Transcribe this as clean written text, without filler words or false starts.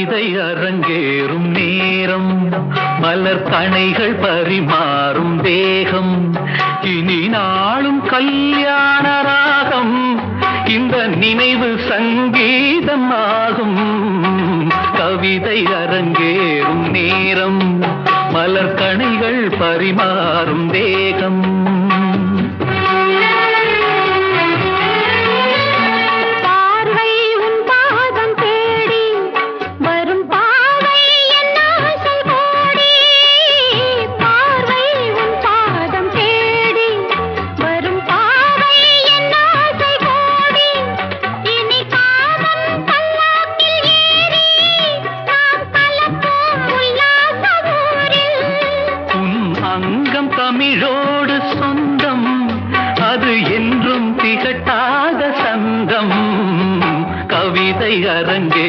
கவிதை அரங்கேறும் நேரம், மலர் கணைகள் பரிமாறும் தேகம், இனி நாளும் கல்யாண ராகம், இந்த நினைவு சங்கீதம் ஆகும். கவிதை அரங்கேறும் நேரம், மலர் கணைகள் பரிமாறும் தேகம். அங்கம் தமிழோடு சொந்தம், அது என்றும் திகட்டாத சந்தம். கவிதை அரங்கே